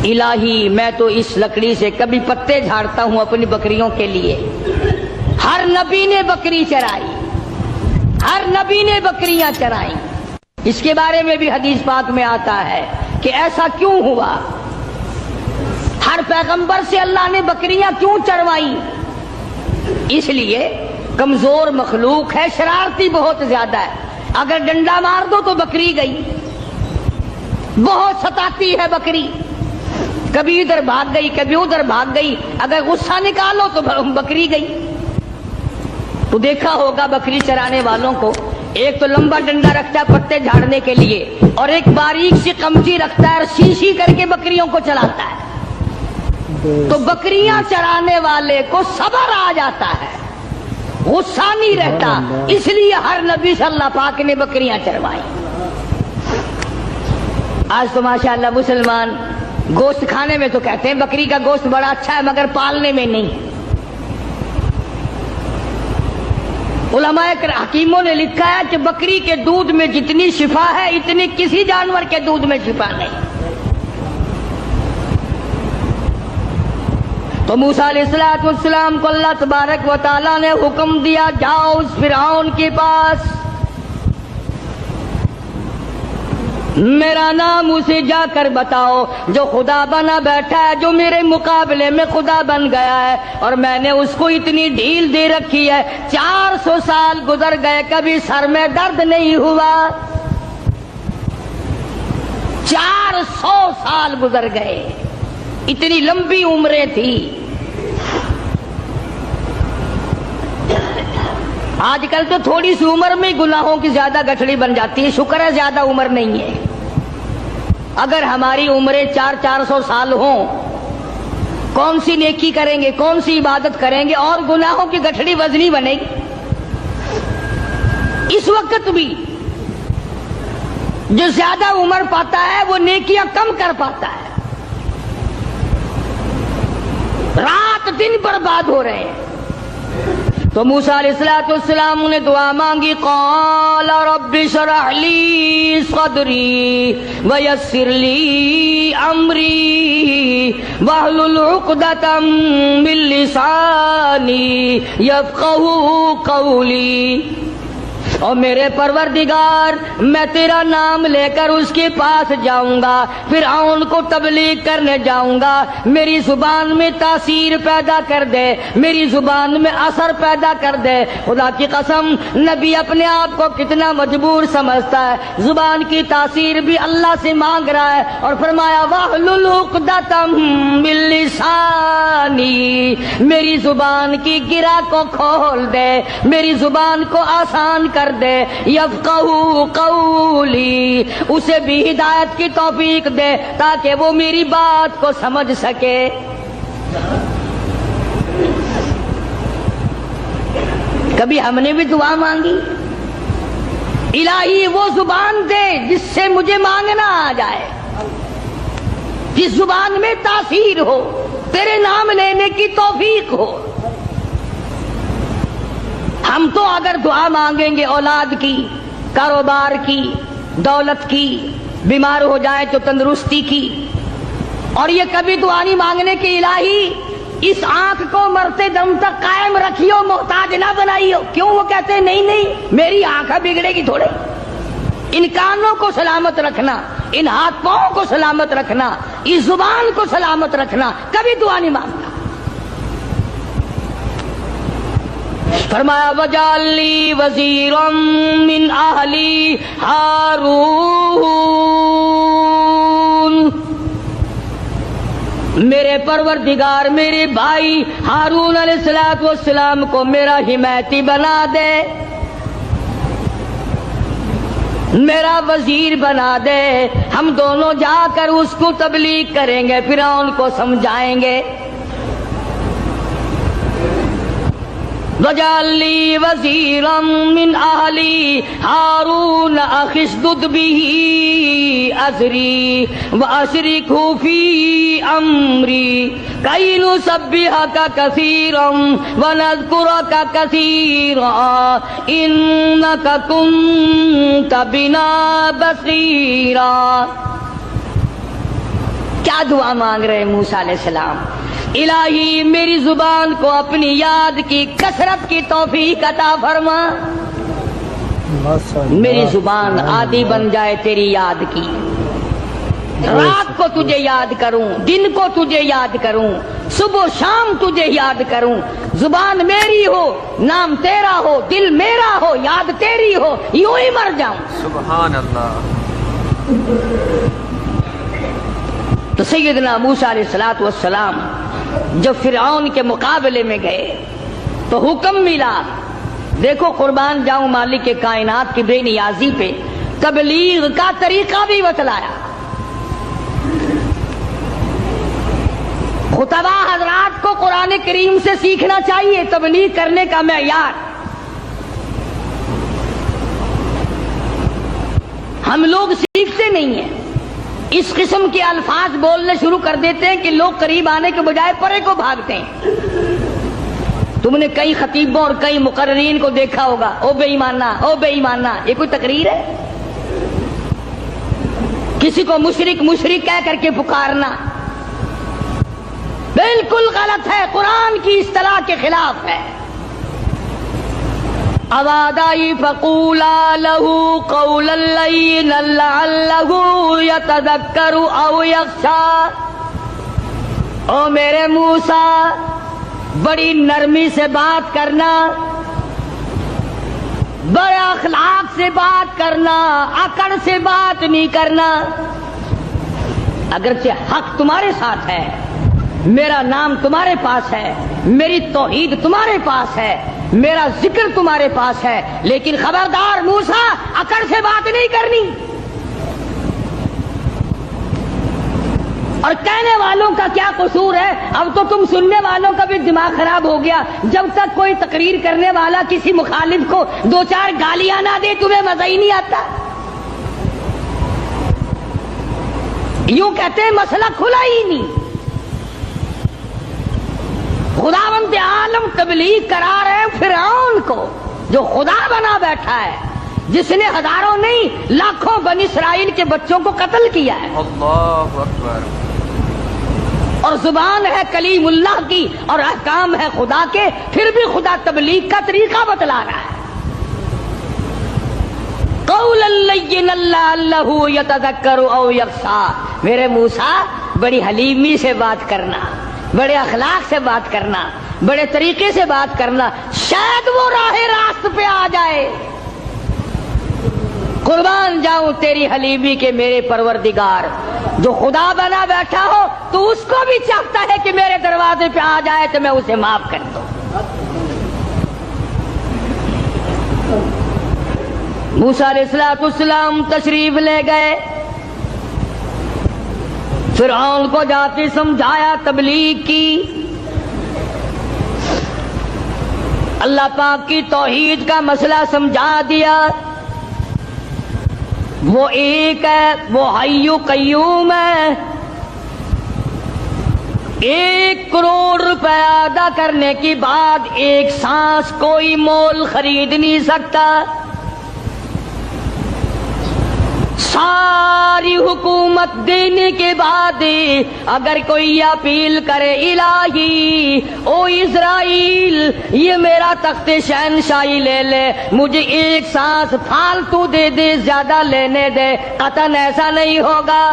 الہی میں تو اس لکڑی سے کبھی پتے جھاڑتا ہوں اپنی بکریوں کے لیے. ہر نبی نے بکری چرائی, ہر نبی نے بکریاں چرائیں. اس کے بارے میں بھی حدیث پاک میں آتا ہے کہ ایسا کیوں ہوا, ہر پیغمبر سے اللہ نے بکریاں کیوں چروائیں؟ اس لیے کمزور مخلوق ہے, شرارتی بہت زیادہ ہے. اگر ڈنڈا مار دو تو بکری گئی, بہت ستاتی ہے بکری, کبھی ادھر بھاگ گئی کبھی ادھر بھاگ گئی. اگر غصہ نکالو تو بکری گئی. تو دیکھا ہوگا بکری چرانے والوں کو, ایک تو لمبا ڈنڈا رکھتا ہے پتے جھاڑنے کے لیے, اور ایک باریک سی قمچی رکھتا ہے اور سی کر کے بکریوں کو چلاتا ہے. تو بکریاں چرانے والے کو صبر آ جاتا ہے, غصہ نہیں رہتا. اس لیے ہر نبی صلی اللہ پاک نے بکریاں چروائی. آج تو ماشاءاللہ مسلمان گوشت کھانے میں تو کہتے ہیں بکری کا گوشت بڑا اچھا ہے, مگر پالنے میں نہیں. علماء حکیموں نے لکھا ہے کہ بکری کے دودھ میں جتنی شفا ہے اتنی کسی جانور کے دودھ میں شفا نہیں. تو موسیٰ علیہ السلام کو اللہ تبارک و تعالیٰ نے حکم دیا, جاؤ اس فرعون کے پاس, میرا نام اسے جا کر بتاؤ جو خدا بنا بیٹھا ہے, جو میرے مقابلے میں خدا بن گیا ہے, اور میں نے اس کو اتنی ڈھیل دے رکھی ہے. 400 سال گزر گئے, کبھی سر میں درد نہیں ہوا. 400 سال گزر گئے, اتنی لمبی عمریں تھی. آج کل تو تھوڑی سی عمر میں گناہوں کی زیادہ گٹھڑی بن جاتی ہے. شکر ہے زیادہ عمر نہیں ہے. اگر ہماری عمریں 400 سال ہوں, کون سی نیکی کریں گے, کون سی عبادت کریں گے, اور گناہوں کی گٹھڑی وزنی بنے گی. اس وقت بھی جو زیادہ عمر پاتا ہے وہ نیکیاں کم کر پاتا ہے. رات دن برباد ہو رہے ہیں. تو موسیٰ علیہ السلام نے دعا مانگی, قال رب اشرح لی صدری ویسر لی امری واحلل عقدۃ من لسانی یفقہوا قولی. اور میرے پروردگار میں تیرا نام لے کر اس کے پاس جاؤں گا, فرعون کو تبلیغ کرنے جاؤں گا. میری زبان میں تاثیر پیدا کر دے, میری زبان میں اثر پیدا کر دے. خدا کی قسم نبی اپنے آپ کو کتنا مجبور سمجھتا ہے, زبان کی تاثیر بھی اللہ سے مانگ رہا ہے, اور فرمایا واحلل عقدۃ من لسانی, میری زبان کی گرہ کو کھول دے, میری زبان کو آسان کر دے. یفقہوا قولی, اسے بھی ہدایت کی توفیق دے تاکہ وہ میری بات کو سمجھ سکے. کبھی ہم نے بھی دعا مانگی, الہی وہ زبان دے جس سے مجھے مانگنا آ جائے, جس زبان میں تاثیر ہو, تیرے نام لینے کی توفیق ہو. ہم تو اگر دعا مانگیں گے اولاد کی, کاروبار کی, دولت کی, بیمار ہو جائے تو تندرستی کی, اور یہ کبھی دعا نہیں مانگنے کے الہی اس آنکھ کو مرتے دم تک قائم رکھیو, محتاج نہ بنائیو. کیوں؟ وہ کہتے ہیں نہیں نہیں میری آنکھ بگڑے گی تھوڑے. ان کانوں کو سلامت رکھنا, ان ہاتھ پاؤں کو سلامت رکھنا, اس زبان کو سلامت رکھنا, کبھی دعا نہیں مانگتا. فرمایا وجعل لی وزیرا من اہلی ہارون, میرے پروردگار میرے بھائی ہارون علیہ السلام کو میرا حمایتی بنا دے, میرا وزیر بنا دے. ہم دونوں جا کر اس کو تبلیغ کریں گے, فرعون کو سمجھائیں گے. وَاجْعَل لِّي وَزِيرًا مِّنْ أَهْلِي هَارُونَ أَخِشْدُدْ بِهِ أَزْرِي وَأَشْرِكْهُ فِي أَمْرِي كَيْ نُسَبِّحَكَ كَثِيرًا وَنَذْكُرَكَ كَثِيرًا إِنَّكَ كُنتَ بِنَا بَصِيرًا. کیا دعا مانگ رہے موسیٰ علیہ السلام؟ الہی میری زبان کو اپنی یاد کی کثرت کی توفیق عطا فرما، میری زبان عادی بن جائے تیری یاد کی، رات کو تجھے یاد کروں، دن کو تجھے یاد کروں، صبح شام تجھے یاد کروں، زبان میری ہو، نام تیرا ہو، دل میرا ہو، یاد تیری ہو، یوں ہی مر جاؤں۔ سبحان اللہ۔ تو سیدنا موسیٰ علیہ السلام جب فرعون کے مقابلے میں گئے تو حکم ملا، دیکھو قربان جاؤں مالک کے کائنات کی بے نیازی پہ تبلیغ کا طریقہ بھی بتلایا۔ خطبہ حضرات کو قرآن کریم سے سیکھنا چاہیے تبلیغ کرنے کا معیار۔ ہم لوگ سیکھتے نہیں ہیں، اس قسم کے الفاظ بولنے شروع کر دیتے ہیں کہ لوگ قریب آنے کے بجائے پرے کو بھاگتے ہیں۔ تم نے کئی خطیبوں اور کئی مقررین کو دیکھا ہوگا، او بے ایمانہ، او بے ایمانہ، یہ کوئی تقریر ہے؟ کسی کو مشرک مشرک کہہ کر کے پکارنا بالکل غلط ہے، قرآن کی اصطلاح کے خلاف ہے۔ اوادائی فقولا لہو قولا لینا لعلہ یتذکر او یخشی، او میرے موسیٰ بڑی نرمی سے بات کرنا، بڑے اخلاق سے بات کرنا، اکڑ سے بات نہیں کرنا۔ اگرچہ حق تمہارے ساتھ ہے، میرا نام تمہارے پاس ہے، میری توحید تمہارے پاس ہے، میرا ذکر تمہارے پاس ہے، لیکن خبردار موسیٰ اکڑ سے بات نہیں کرنی۔ اور کہنے والوں کا کیا قصور ہے؟ اب تو تم سننے والوں کا بھی دماغ خراب ہو گیا۔ جب تک کوئی تقریر کرنے والا کسی مخالف کو دو چار گالیاں نہ دے تمہیں مزہ ہی نہیں آتا۔ یوں کہتے ہیں مسئلہ کھلا ہی نہیں۔ خداوند عالم تبلیغ کرا رہے فرعون کو جو خدا بنا بیٹھا ہے، جس نے ہزاروں نہیں لاکھوں بنی اسرائیل کے بچوں کو قتل کیا ہے، اللہ اکبر، اور زبان ہے کلیم اللہ کی اور احکام ہے خدا کے، پھر بھی خدا تبلیغ کا طریقہ بتلا رہا ہے۔ قولا لینا لعلہ یتذکر او یخشی، میرے موسیٰ بڑی حلیمی سے بات کرنا، بڑے اخلاق سے بات کرنا، بڑے طریقے سے بات کرنا، شاید وہ راہ راست پہ آ جائے۔ قربان جاؤں تیری حلیمی کے میرے پروردگار، جو خدا بنا بیٹھا ہو تو اس کو بھی چاہتا ہے کہ میرے دروازے پہ آ جائے تو میں اسے معاف کر دوں۔ موسیٰ علیہ السلام تشریف لے گئے، فرعون کو جاتے سمجھایا، تبلیغ کی، اللہ پاک کی توحید کا مسئلہ سمجھا دیا۔ وہ ایک ہے، وہ حی قیوم ہے، 1 کروڑ روپے ادا کرنے کے بعد ایک سانس کوئی مول خرید نہیں سکتا، ساری حکومت دینے کے بعد اگر کوئی اپیل کرے الہی او اسرائیل یہ میرا تخت شہنشاہی لے لے، مجھے ایک سانس فالتو دے دے، زیادہ لینے دے، قطعاً ایسا نہیں ہوگا۔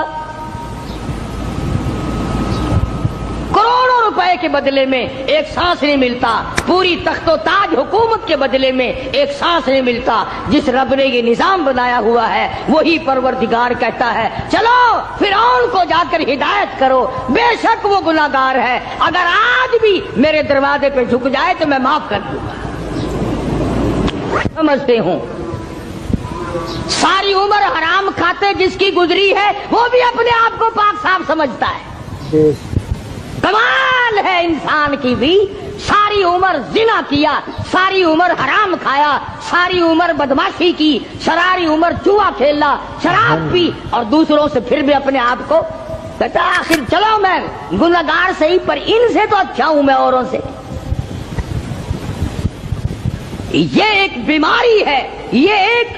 کروڑوں روپے کے بدلے میں ایک سانس نہیں ملتا، پوری تخت و تاج حکومت کے بدلے میں ایک سانس نہیں ملتا۔ جس رب نے یہ نظام بنایا ہوا ہے وہی پروردگار کہتا ہے چلو فرعون کو جا کر ہدایت کرو، بے شک وہ گناہگار ہے، اگر آج بھی میرے دروازے پہ جھک جائے تو میں معاف کر دوں گا۔ سمجھتے ہوں ساری عمر حرام کھاتے جس کی گزری ہے وہ بھی اپنے آپ کو پاک صاف سمجھتا ہے۔ کمال ہے انسان کی بھی، ساری عمر زنا کیا، ساری عمر حرام کھایا، ساری عمر بدماشی کی، ساری عمر جوا کھیلا، شراب پی، اور دوسروں سے پھر بھی اپنے آپ کو کہتا آخر چلو میں گنہگار صحیح پر ان سے تو اچھا ہوں میں اوروں سے۔ یہ ایک بیماری ہے، یہ ایک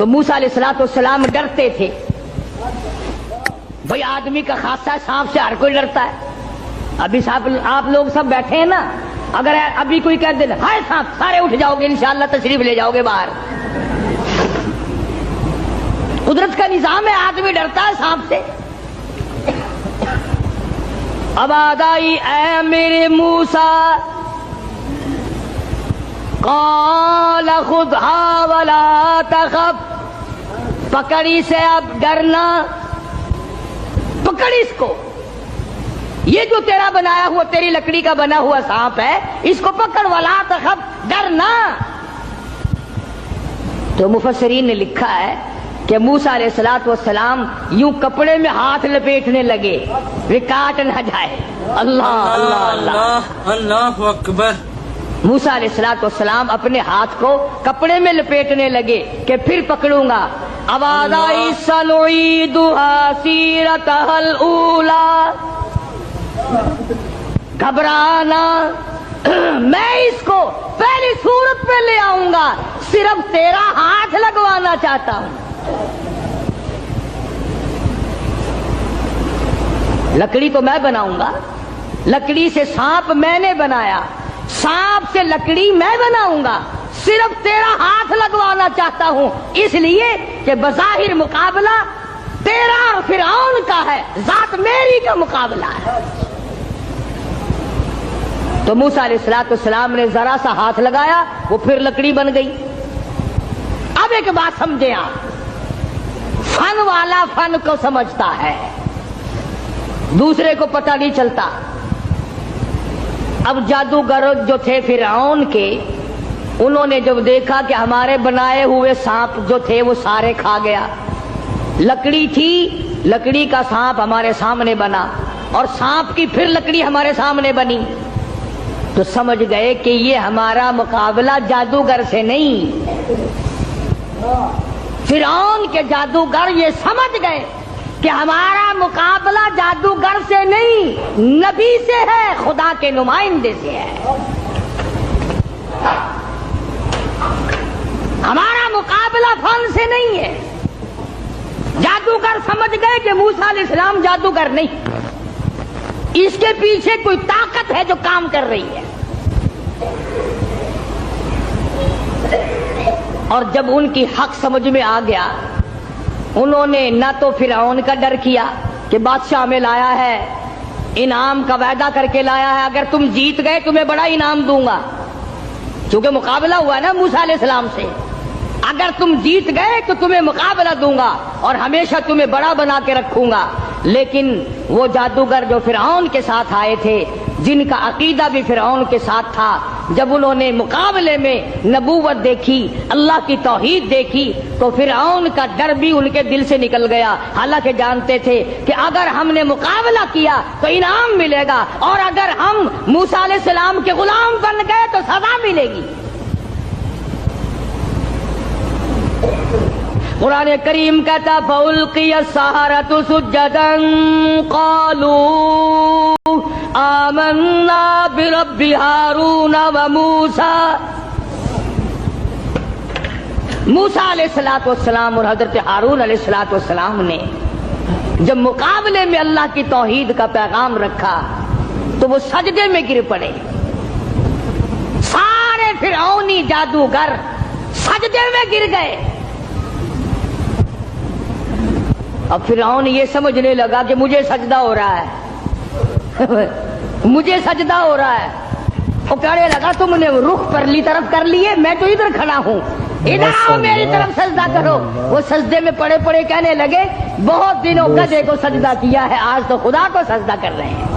تو موسیٰ علیہ السلام ڈرتے تھے. بھئی آدمی کا خاصہ سانپ سے ہر کوئی ڈرتا ہے. ابھی آپ لوگ سب بیٹھے ہیں نا, اگر ابھی کوئی کہہ دے ہائے سانپ, سارے اٹھ جاؤ گے انشاءاللہ, تشریف لے جاؤ گے باہر. قدرت کا نظام ہے, آدمی ڈرتا ہے سانپ سے. اب آگائی اے میرے موسیٰ, قال خذھا ولا تخف, پکڑی سے اب ڈرنا, پکڑ اس کو. یہ جو تیرا بنایا ہوا, تیری لکڑی کا بنا ہوا سانپ ہے, اس کو پکڑ, ولا تخف, ڈرنا. تو مفسرین نے لکھا ہے کہ موسیٰ علیہ السلام یوں کپڑے میں ہاتھ لپیٹنے لگے وہ کاٹ نہ جائے. اللہ اللہ اللہ اللہ اکبر. موسیٰ علیہ السلام اپنے ہاتھ کو کپڑے میں لپیٹنے لگے کہ پھر پکڑوں گا. آواز آئی سنعیدھا سیرتھا الاولی, گھبرانا, میں اس کو پہلی صورت پہ لے آؤں گا, صرف تیرا ہاتھ لگوانا چاہتا ہوں. لکڑی تو میں بناؤں گا, لکڑی سے سانپ میں نے بنایا, سانپ سے لکڑی میں بناؤں گا, صرف تیرا ہاتھ لگوانا چاہتا ہوں, اس لیے کہ بظاہر مقابلہ تیرا اور فرعون کا ہے, ذات میری کا مقابلہ ہے. تو موسیٰ علیہ السلام نے ذرا سا ہاتھ لگایا, وہ پھر لکڑی بن گئی. اب ایک بات سمجھے آپ, فن والا فن کو سمجھتا ہے, دوسرے کو پتہ نہیں چلتا. اب جادوگر جو تھے فرعون کے, انہوں نے جب دیکھا کہ ہمارے بنائے ہوئے سانپ جو تھے وہ سارے کھا گیا, لکڑی تھی, لکڑی کا سانپ ہمارے سامنے بنا, اور سانپ کی پھر لکڑی ہمارے سامنے بنی, تو سمجھ گئے کہ یہ ہمارا مقابلہ جادوگر سے نہیں. فرعون کے جادوگر یہ سمجھ گئے کہ ہمارا مقابلہ جادوگر سے نہیں, نبی سے ہے, خدا کے نمائندے سے ہے. ہمارا مقابلہ فن سے نہیں ہے. جادوگر سمجھ گئے کہ موسیٰ علیہ السلام جادوگر نہیں, اس کے پیچھے کوئی طاقت ہے جو کام کر رہی ہے. اور جب ان کی حق سمجھ میں آ گیا, انہوں نے نہ تو فرعون کا ڈر کیا کہ بادشاہ میں لایا ہے, انعام کا وعدہ کر کے لایا ہے, اگر تم جیت گئے تمہیں بڑا انعام دوں گا, چونکہ مقابلہ ہوا ہے نا موسیٰ علیہ السلام سے, اگر تم جیت گئے تو تمہیں مقابلہ دوں گا اور ہمیشہ تمہیں بڑا بنا کے رکھوں گا. لیکن وہ جادوگر جو فرعون کے ساتھ آئے تھے, جن کا عقیدہ بھی فرعون کے ساتھ تھا, جب انہوں نے مقابلے میں نبوت دیکھی, اللہ کی توحید دیکھی, تو فرعون کا ڈر بھی ان کے دل سے نکل گیا. حالانکہ جانتے تھے کہ اگر ہم نے مقابلہ کیا تو انعام ملے گا, اور اگر ہم موسیٰ علیہ السلام کے غلام بن گئے تو سزا ملے گی. قرآن کریم کہتا فَأُلْقِيَ السَّحَرَةُ سُجَّدًا قَالُوا آمَنَّا بِرَبِّ هَارُونَ وَمُوسَىٰ. موسیٰ علیہ السلام اور حضرت ہارون علیہ السلام نے جب مقابلے میں اللہ کی توحید کا پیغام رکھا تو وہ سجدے میں گر پڑے. سارے فرعونی جادوگر سجدے میں گر گئے. اب فرعون یہ سمجھنے لگا کہ مجھے سجدہ ہو رہا ہے مجھے سجدہ ہو رہا ہے. وہ کہنے لگا تم نے رخ پرلی طرف کر لیے, میں تو ادھر کھڑا ہوں, ادھر آؤ میری طرف سجدہ کرو. وہ سجدے میں پڑے پڑے کہنے لگے بہت دنوں گدھے کو سجدہ کیا ہے, آج تو خدا کو سجدہ کر رہے ہیں,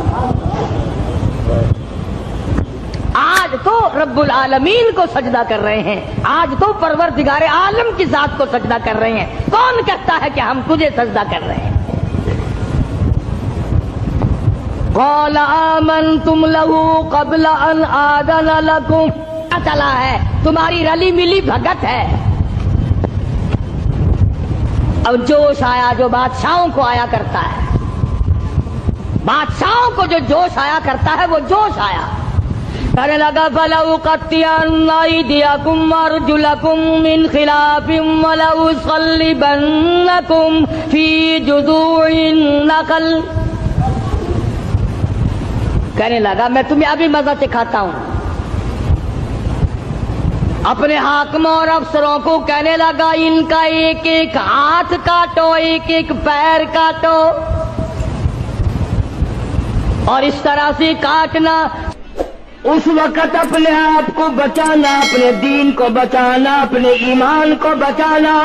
آج تو رب العالمین کو سجدہ کر رہے ہیں, آج تو پروردگار عالم کی ذات کو سجدہ کر رہے ہیں. کون کہتا ہے کہ ہم تجھے سجدہ کر رہے ہیں؟ قال آمنتم له قبل ان آذن لكم. چلا ہے تمہاری رلی ملی بھگت ہے. اب جوش آیا جو بادشاہوں کو آیا کرتا ہے, بادشاہوں کو جو جوش آیا کرتا ہے وہ جوش آیا. کہنے لگا فَلَأُقَطِّعَنَّ أَيْدِيَكُمْ وَأَرْجُلَكُمْ مِنْ خِلَافٍ وَلَأُصَلِّبَنَّكُمْ فِي جُذُوعِ النَّخْلِ. کہنے لگا میں تمہیں ابھی مزہ سکھاتا ہوں. اپنے حاکموں اور افسروں کو کہنے لگا ان کا ایک ایک ہاتھ کاٹو، ایک ایک پیر کاٹو، اور اس طرح سے کاٹنا. اس وقت اپنے آپ کو بچانا، اپنے دین کو بچانا، اپنے ایمان کو بچانا.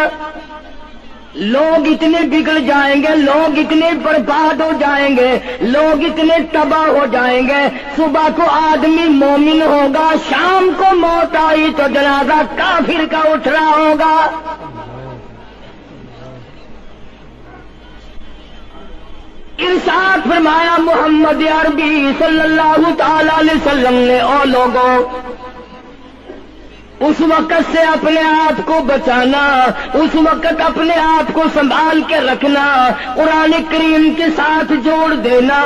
لوگ اتنے بگڑ جائیں گے، لوگ اتنے برباد ہو جائیں گے، لوگ اتنے تباہ ہو جائیں گے. صبح کو آدمی مومن ہوگا، شام کو موت آئی تو جنازہ کافر کا اٹھ رہا ہوگا. ارشاد فرمایا محمد عربی صلی اللہ تعالی علیہ وسلم نے، او لوگوں، اس وقت سے اپنے آپ کو بچانا، اس وقت اپنے آپ کو سنبھال کے رکھنا، قرآن کریم کے ساتھ جوڑ دینا،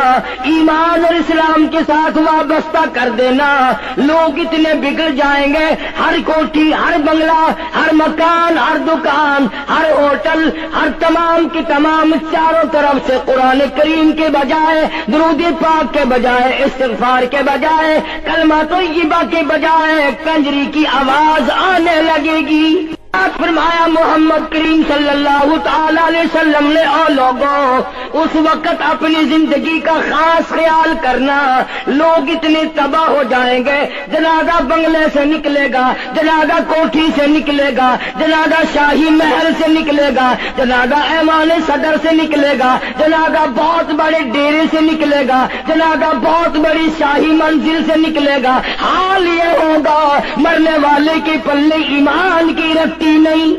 ایمان اور اسلام کے ساتھ وابستہ کر دینا. لوگ اتنے بگڑ جائیں گے، ہر کوٹھی، ہر بنگلہ، ہر مکان، ہر دکان، ہر ہوٹل، ہر تمام کی تمام چاروں طرف سے قرآن کریم کے بجائے، درود پاک کے بجائے، استغفار کے بجائے، کلمہ طیبہ کے بجائے کنجری کی آواز آنے لگے گی. فرمایا محمد کریم صلی اللہ تعالی علیہ وسلم نے، او لوگوں، اس وقت اپنی زندگی کا خاص خیال کرنا. لوگ اتنے تباہ ہو جائیں گے، جنازہ بنگلے سے نکلے گا، جنازہ کوٹھی سے نکلے گا، جنازہ شاہی محل سے نکلے گا، جنازہ ایوان صدر سے نکلے گا، جنازہ بہت بڑے ڈیرے سے نکلے گا، جنازہ بہت بڑی شاہی منزل سے نکلے گا. حال یہ ہوگا مرنے والے کے پلے ایمان کی رتی نہیں.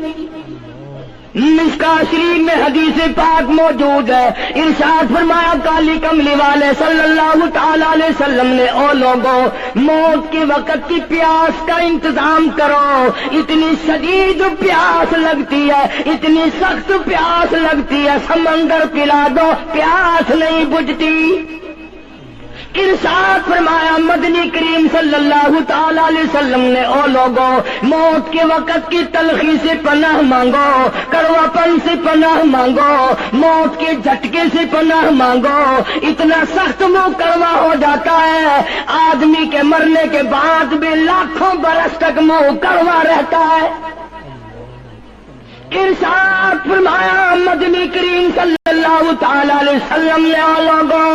مشکاہ شریف میں حدیث پاک موجود ہے. ارشاد فرمایا کالی کملی والے صلی اللہ تعالی علیہ وسلم نے، او لوگوں، موت کے وقت کی پیاس کا انتظام کرو. اتنی شدید پیاس لگتی ہے، اتنی سخت پیاس لگتی ہے، سمندر پلا دو پیاس نہیں بجھتی. ارشاد فرمایا مدنی کریم صلی اللہ تعالی علیہ وسلم نے، او لوگوں، موت کے وقت کی تلخی سے پناہ مانگو، کڑوا پن سے پناہ مانگو، موت کے جھٹکے سے پناہ مانگو. اتنا سخت منہ کڑوا ہو جاتا ہے، آدمی کے مرنے کے بعد بھی لاکھوں برس تک منہ کڑوا رہتا ہے. ارشاد فرمایا مدنی کریم صلی اللہ تعالی علیہ وسلم نے، او لوگوں،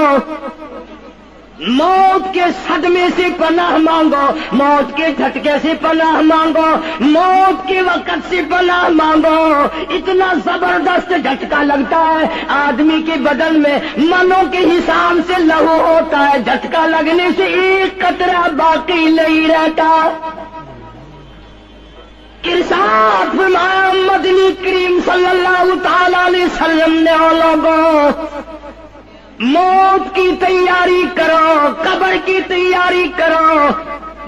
موت کے صدمے سے پناہ مانگو، موت کے جھٹکے سے پناہ مانگو، موت کے وقت سے پناہ مانگو. اتنا زبردست جھٹکا لگتا ہے، آدمی کے بدن میں منوں کے حساب سے لہو ہوتا ہے، جھٹکا لگنے سے ایک قطرہ باقی نہیں رہتا. ارشاد فرمایا مدنی کریم صلی اللہ تعالی علیہ وسلم نے، او لوگوں، موت کی تیاری کرو، قبر کی تیاری کرو.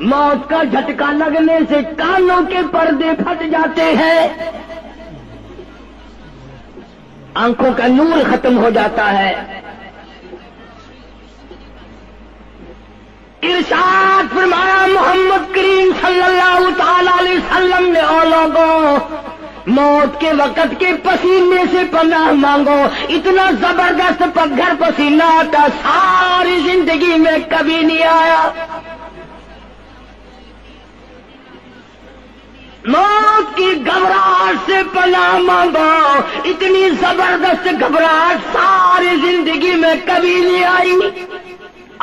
موت کا جھٹکا لگنے سے کانوں کے پردے پھٹ جاتے ہیں، آنکھوں کا نور ختم ہو جاتا ہے. ارشاد فرمایا محمد کریم صلی اللہ تعالی علیہ وسلم نے، او لوگوں، موت کے وقت کے پسینے سے پناہ مانگو. اتنا زبردست پگھر پسینہ آتا ساری زندگی میں کبھی نہیں آیا. موت کی گھبراہٹ سے پناہ مانگو. اتنی زبردست گھبراہٹ ساری زندگی میں کبھی نہیں آئی.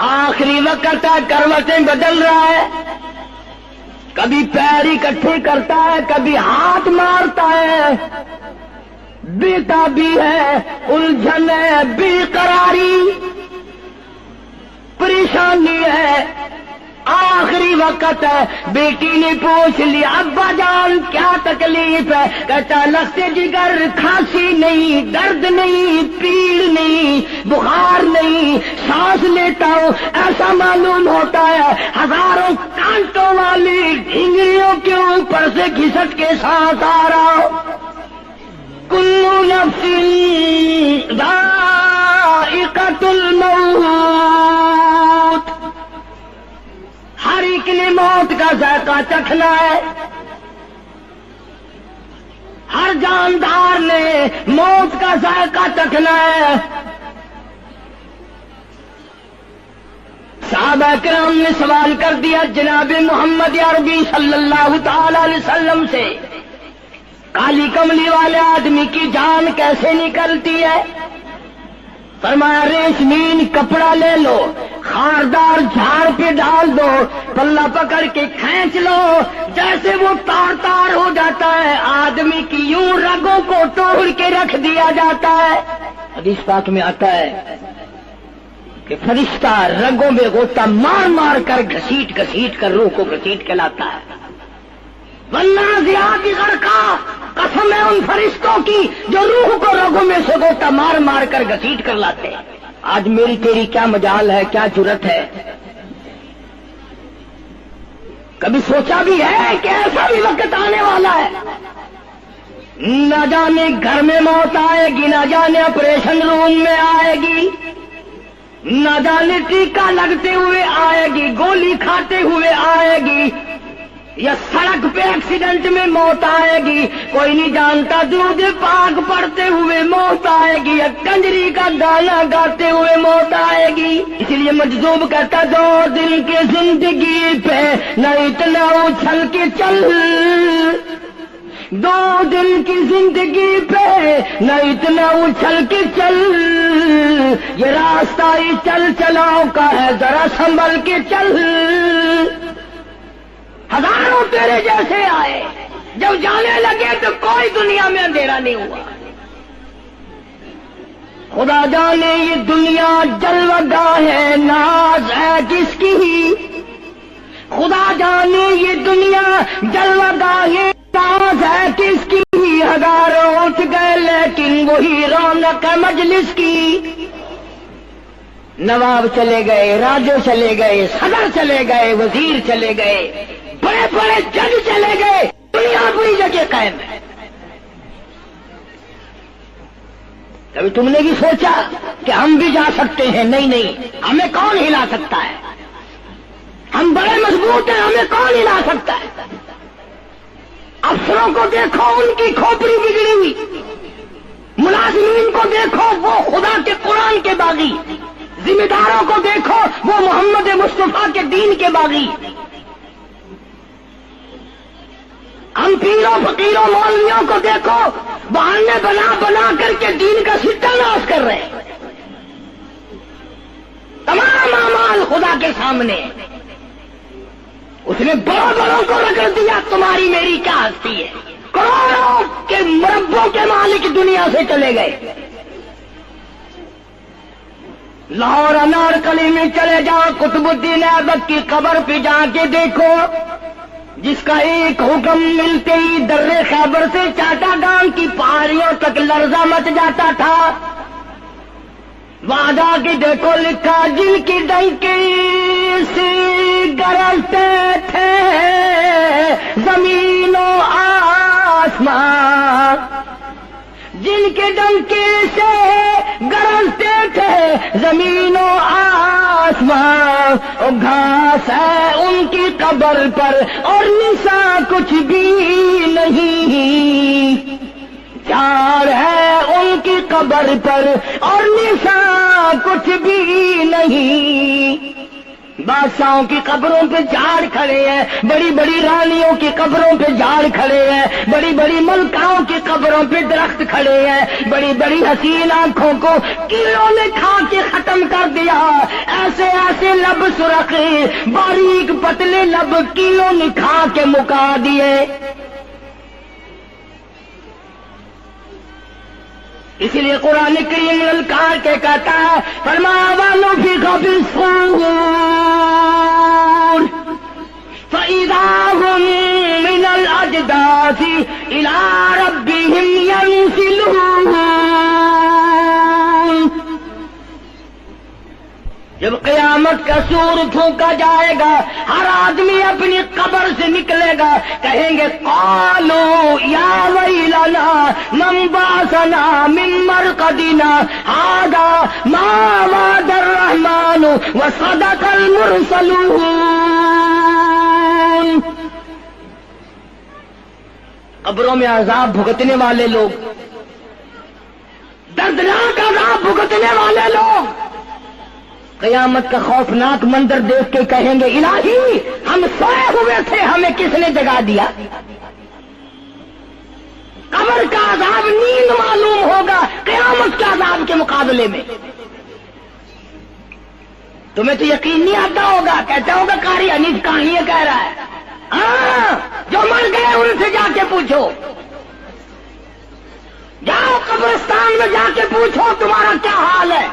آخری وقت ہے، کروٹیں بدل رہا ہے، کبھی پیر اکٹھے کرتا ہے، کبھی ہاتھ مارتا ہے. بیٹا بھی ہے، الجھن ہے، بے قراری، پریشانی ہے. آخری وقت ہے، بیٹی نے پوچھ لیا ابا جان کیا تکلیف ہے؟ کہتا لگتے جگر، کھانسی نہیں، درد نہیں، پیڑ نہیں، بخار نہیں، سانس لیتا ہوں ایسا معلوم ہوتا ہے ہزاروں کانٹوں والی ڈھنگریوں کے اوپر سے گھسٹ کے سانس آ رہا ہو. کلو نفس ذائقۃ الموت، ہر ایک نے موت کا ذائقہ چکھنا ہے، ہر جاندار نے موت کا ذائقہ چکھنا ہے۔ صحابہ کرام نے سوال کر دیا جناب محمد عربی صلی اللہ تعالی علیہ وسلم سے، کالی کملی والے آدمی کی جان کیسے نکلتی ہے؟ فرمایا ریشمین کپڑا لے لو، خاردار جھاڑ پہ ڈال دو، پلہ پکڑ کے کھینچ لو، جیسے وہ تار تار ہو جاتا ہے آدمی کی یوں رگوں کو توڑ کے رکھ دیا جاتا ہے۔ حدیث پاک میں آتا ہے کہ فرشتہ رگوں میں غوطہ مار مار کر گھسیٹ گھسیٹ کر روح کو گھسیٹ کے لاتا ہے۔ والنازعات غرقا، قسم ہے ان فرشتوں کی جو روح کو رگوں میں سے غوطہ مار مار کر گھسیٹ کر لاتے ہیں۔ آج میری تیری کیا مجال ہے، کیا جرت ہے؟ کبھی سوچا بھی ہے کہ ایسا بھی وقت آنے والا ہے، نہ جانے گھر میں موت آئے گی، نہ جانے آپریشن روم میں آئے گی، نہ جانے ٹیکہ لگتے ہوئے آئے گی، گولی کھاتے ہوئے آئے گی، یا سڑک پہ ایکسیڈنٹ میں موت آئے گی، کوئی نہیں جانتا، درود پاک پڑھتے ہوئے موت آئے گی، یا کنجری کا گانا گاتے ہوئے موت آئے گی۔ اس لیے مجذوب کہتا 2 دن کی زندگی پہ نہ اتنا اچھل کے چل، 2 دن کی زندگی پہ نہ اتنا اچھل کے چل، یہ راستہ ہی چل چلاؤ کا ہے، ذرا سنبھل کے چل۔ ہزاروں تیرے جیسے آئے، جب جانے لگے تو کوئی دنیا میں اندھیرا نہیں ہوا۔ خدا جانے یہ دنیا جلوہ گاہ ہے، ناز ہے کس کی؟ خدا جانے یہ دنیا جلوہ گاہ ہے، ناز ہے کس کی؟ ہزاروں اٹھ گئے لیکن وہی رونق ہے مجلس کی۔ نواب چلے گئے، راجے چلے گئے، صدر چلے گئے، وزیر چلے گئے، بڑے بڑے جج چلے گئے، دنیا بری جگہ قائم ہے۔ کبھی تم نے بھی سوچا کہ ہم بھی جا سکتے ہیں؟ نہیں نہیں، ہمیں کون ہلا سکتا ہے؟ ہم بڑے مضبوط ہیں، ہمیں کون ہلا سکتا ہے؟ افسروں کو دیکھو، ان کی کھوپڑی بگڑی ہوئی، ملازمین کو دیکھو، وہ خدا کے قرآن کے باغی، ذمہ داروں کو دیکھو، وہ محمد مصطفیٰ کے دین کے باغی۔ ہم پیروں فقیروں مولویوں کو دیکھو، بہانے بنا بنا کر کے دین کا ستہ ناش کر رہے ہیں۔ تمام اعمال خدا کے سامنے، اس نے بڑوں بڑوں کو رگڑ دیا، تمہاری میری کیا ہستی ہے؟ کروڑوں کے مربوں کے مالک دنیا سے چلے گئے۔ لاہور انارکلی میں چلے جاؤ، قطب الدین ایبک کی قبر پہ جا کے دیکھو، جس کا ایک حکم ملتے ہی در خیبر سے چاٹا گام کی پہاڑیوں تک لرزہ مچ جاتا تھا۔ وہاں جا کے دیکھو لکھا، جن کی ڈنکی سے گرجتے تھے زمین و آسمان، جن کے ڈنکے سے گرجتے تھے زمین و آسمان، گھاس ہے ان کی قبر پر اور نسا کچھ بھی نہیں، جھاڑ ہے ان کی قبر پر اور نسا کچھ بھی نہیں۔ بادشاہوں کی قبروں پہ جھاڑ کھڑے ہیں، بڑی بڑی رانیوں کی قبروں پہ جھاڑ کھڑے ہیں، بڑی بڑی ملکاؤں کی قبروں پہ درخت کھڑے ہیں، بڑی بڑی حسین آنکھوں کو کیڑوں نے کھا کے ختم کر دیا، ایسے ایسے لب سرخ باریک پتلے لب کیڑوں نے کھا کے مکا دیے۔ اسی لیے قرآن کریم للکار کے کہتا ہے، فرمایا وَنُفِخَ فِي الصُّورِ فَإِذَا هُم مِّنَ الْأَجْدَاثِ إِلَىٰ رَبِّهِمْ يَنسِلُونَ۔ جب قیامت کا سور پھونکا جائے گا، ہر آدمی اپنی قبر سے نکلے گا، کہیں گے قالوا یا ویلنا من بعثنا من مرقدنا هذا ما وعد الرحمن وصدق المرسلون۔ قبروں میں عذاب بھگتنے والے لوگ، دردناک عذاب بھگتنے والے لوگ قیامت کا خوفناک منظر دیکھ کے کہیں گے الہی ہم سوئے ہوئے تھے، ہمیں کس نے جگا دیا؟ قبر کا عذاب نیند معلوم ہوگا قیامت کے عذاب کے مقابلے میں۔ تمہیں تو یقین نہیں آتا ہوگا، کہتا ہوگا قاری حنیف کہانیاں کہہ رہا ہے۔ ہاں، جو مر گئے ان سے جا کے پوچھو، جاؤ قبرستان میں جا کے پوچھو تمہارا کیا حال ہے۔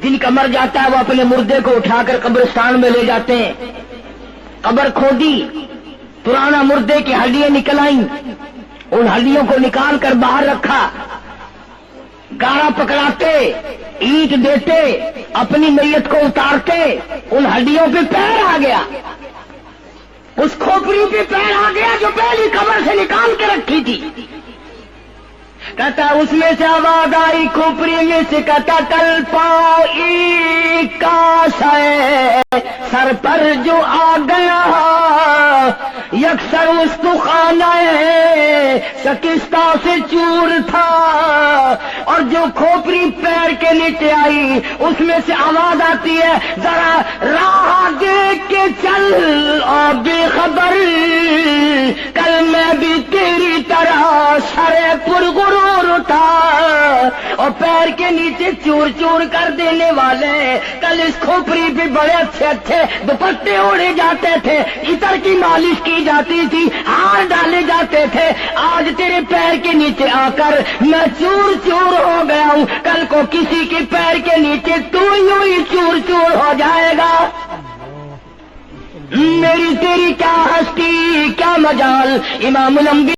جن کا مر جاتا ہے وہ اپنے مردے کو اٹھا کر قبرستان میں لے جاتے ہیں، قبر کھودی، پرانا مردے کی ہڈیاں نکل آئیں، ان ہڈیوں کو نکال کر باہر رکھا، گارا پکڑاتے، اینٹ دیتے، اپنی میت کو اتارتے، ان ہڈیوں پہ پیر آ گیا، اس کھوپڑی پہ پیر آ گیا جو پہلی قبر سے نکال کے رکھی تھی۔ کہتا اس میں سے آواز آئی کھوپڑی میں سے، کہتا ٹل پائی کاش ہے سر پر جو آ گیا، یکسر استخانہ شکستہ سے چور تھا، اور جو کھوپڑی پیر کے نیچے آئی اس میں سے آواز آتی ہے ذرا راہ دیکھ کے چل اور بے خبر، کل میں بھی تیری طرح سرے پر غرور تھا، اور پیر کے نیچے چور چور کر دینے والے، کل اس کھوپڑی پہ بڑے اچھے اچھے دوپٹے اوڑے جاتے تھے، عطر کی مالش کی جاتی تھی، ہار ڈالے جاتے تھے، آج تیرے پیر کے نیچے آ کر میں چور چور ہو گیا ہوں، کل کو کسی کے پیر کے نیچے تو یوں ہی چور چور ہو جائے گا۔ میری تیری کیا ہستی کیا مجال، امام الانبیاء